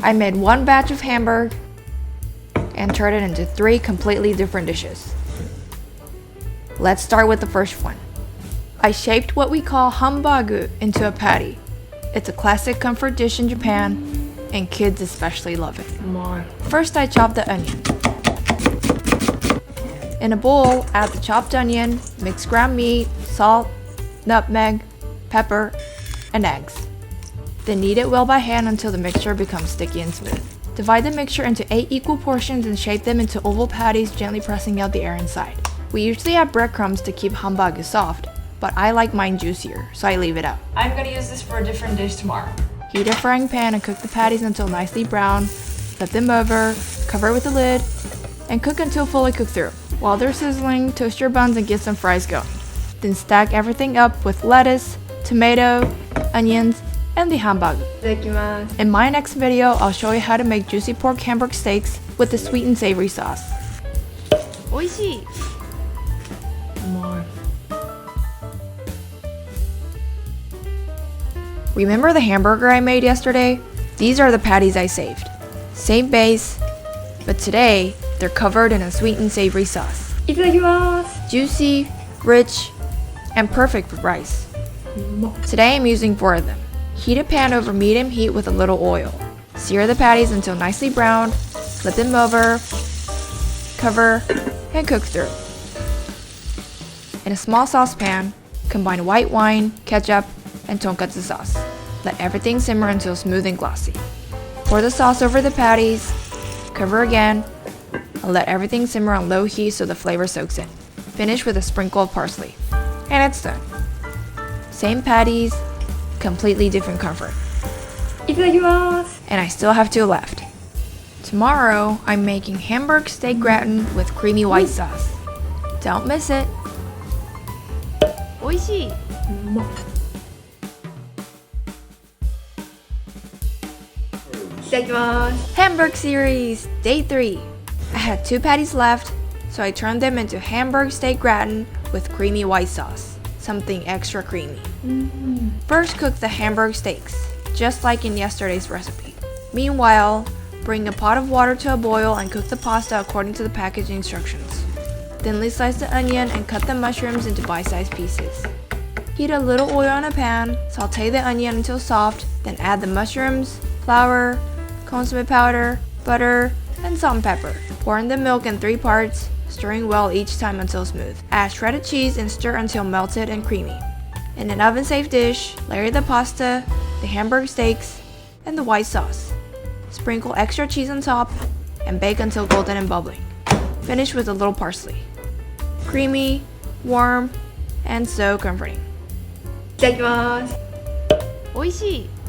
I made one batch of Hamburg and turned it into 3 completely different dishes. Let's start with the first one. I shaped what we call Hambāgu into a patty. It's a classic comfort dish in Japan, and kids especially love it. First, I chopped the onion. In a bowl, add the chopped onion, mix ground meat, salt, nutmeg, pepper, and eggs. Then knead it well by hand until the mixture becomes sticky and smooth. Divide the mixture into 8 equal portions and shape them into oval patties, gently pressing out the air inside. We usually add breadcrumbs to keep Hambāgu soft, but I like mine juicier, so I leave it out. I'm gonna use this for a different dish tomorrow. Heat a frying pan and cook the patties until nicely brown. Flip them over, cover it with a lid, and cook until fully cooked through. While they're sizzling, toast your buns and get some fries going. Then stack everything up with lettuce, tomato, onions, and the Hambāgu. In my next video, I'll show you how to make juicy pork Hamburg steaks with the sweet and savory sauce. Oishi! Remember the hamburger I made yesterday? These are the patties I saved. Same base, but today they're covered in a sweet and savory sauce. Juicy, rich, and perfect with rice. Today I'm using 4 of them. Heat a pan over medium heat with a little oil. Sear the patties until nicely browned, flip them over, cover, and cook through. In a small saucepan, combine white wine, ketchup, and tonkatsu sauce. Let everything simmer until smooth and glossy. Pour the sauce over the patties, cover again, and let everything simmer on low heat so the flavor soaks in. Finish with a sprinkle of parsley. And it's done. Same patties, completely different comfort. And I still have 2 left. Tomorrow, I'm making Hamburg steak gratin with creamy white sauce. Don't miss it. Oishi! Hamburg series, day 3. I had 2 patties left, so I turned them into Hamburg steak gratin with creamy white sauce, something extra creamy. First, cook the Hamburg steaks, just like in yesterday's recipe. Meanwhile, bring a pot of water to a boil and cook the pasta according to the packaging instructions. Thinly slice the onion and cut the mushrooms into bite-sized pieces. Heat a little oil in a pan, saute the onion until soft, then add the mushrooms, flour, consomme powder, butter, and salt and pepper. Pour in the milk in 3 parts, stirring well each time until smooth. Add shredded cheese and stir until melted and creamy. In an oven-safe dish, layer the pasta, the Hamburg steaks, and the white sauce. Sprinkle extra cheese on top and bake until golden and bubbling. Finish with a little parsley. Creamy, warm, and so comforting. いただきます。美味しい。